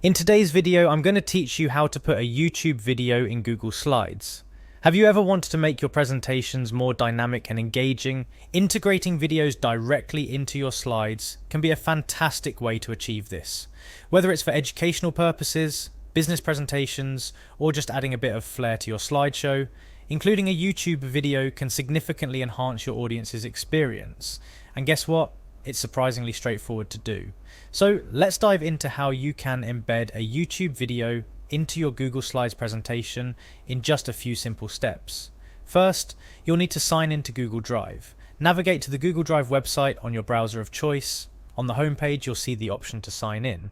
In today's video, I'm going to teach you how to put a YouTube video in Google Slides. Have you ever wanted to make your presentations more dynamic and engaging? Integrating videos directly into your slides can be a fantastic way to achieve this. Whether it's for educational purposes, business presentations, or just adding a bit of flair to your slideshow, including a YouTube video can significantly enhance your audience's experience. And guess what? It's surprisingly straightforward to do. So let's dive into how you can embed a YouTube video into your Google Slides presentation in just a few simple steps. First, you'll need to sign into Google Drive. Navigate to the Google Drive website on your browser of choice. On the homepage, you'll see the option to sign in.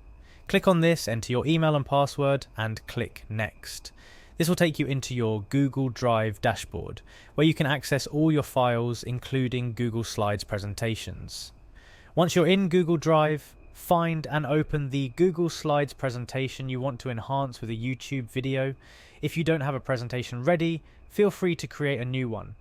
Click on this, enter your email and password, and click Next. This will take you into your Google Drive dashboard, where you can access all your files, including Google Slides presentations. Once you're in Google Drive, find and open the Google Slides presentation you want to enhance with a YouTube video. If you don't have a presentation ready, feel free to create a new one.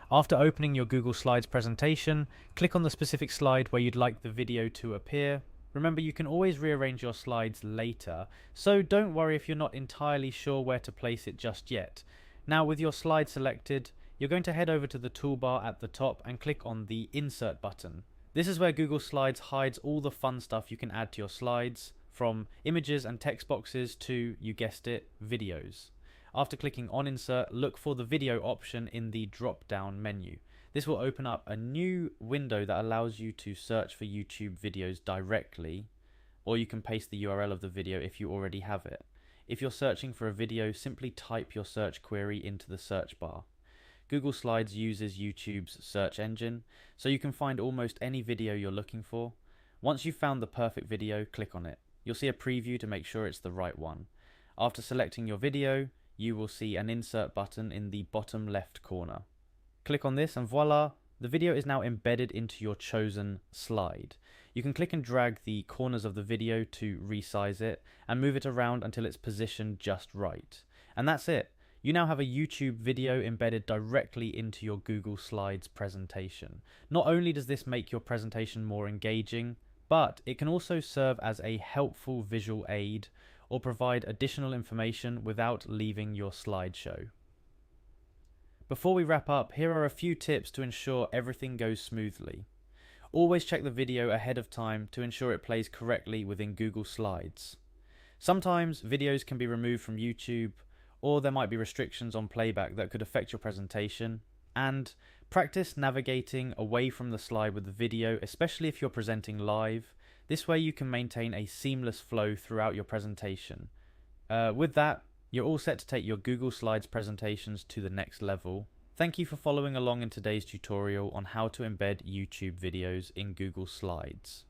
After opening your Google Slides presentation, click on the specific slide where you'd like the video to appear. Remember, you can always rearrange your slides later, so don't worry if you're not entirely sure where to place it just yet. Now, with your slide selected, you're going to head over to the toolbar at the top and click on the Insert button. This is where Google Slides hides all the fun stuff you can add to your slides, from images and text boxes to, you guessed it, videos. After clicking on Insert, look for the video option in the drop-down menu. This will open up a new window that allows you to search for YouTube videos directly, or you can paste the URL of the video if you already have it. If you're searching for a video, simply type your search query into the search bar. Google Slides uses YouTube's search engine, so you can find almost any video you're looking for. Once you've found the perfect video, click on it. You'll see a preview to make sure it's the right one. After selecting your video, you will see an Insert button in the bottom left corner. Click on this and voila, the video is now embedded into your chosen slide. You can click and drag the corners of the video to resize it and move it around until it's positioned just right. And that's it. You now have a YouTube video embedded directly into your Google Slides presentation. Not only does this make your presentation more engaging, but it can also serve as a helpful visual aid or provide additional information without leaving your slideshow. Before we wrap up, here are a few tips to ensure everything goes smoothly. Always check the video ahead of time to ensure it plays correctly within Google Slides. Sometimes videos can be removed from YouTube, or there might be restrictions on playback that could affect your presentation. And practice navigating away from the slide with the video, especially if you're presenting live. This way you can maintain a seamless flow throughout your presentation. With that, you're all set to take your Google Slides presentations to the next level. Thank you for following along in today's tutorial on how to embed YouTube videos in Google Slides.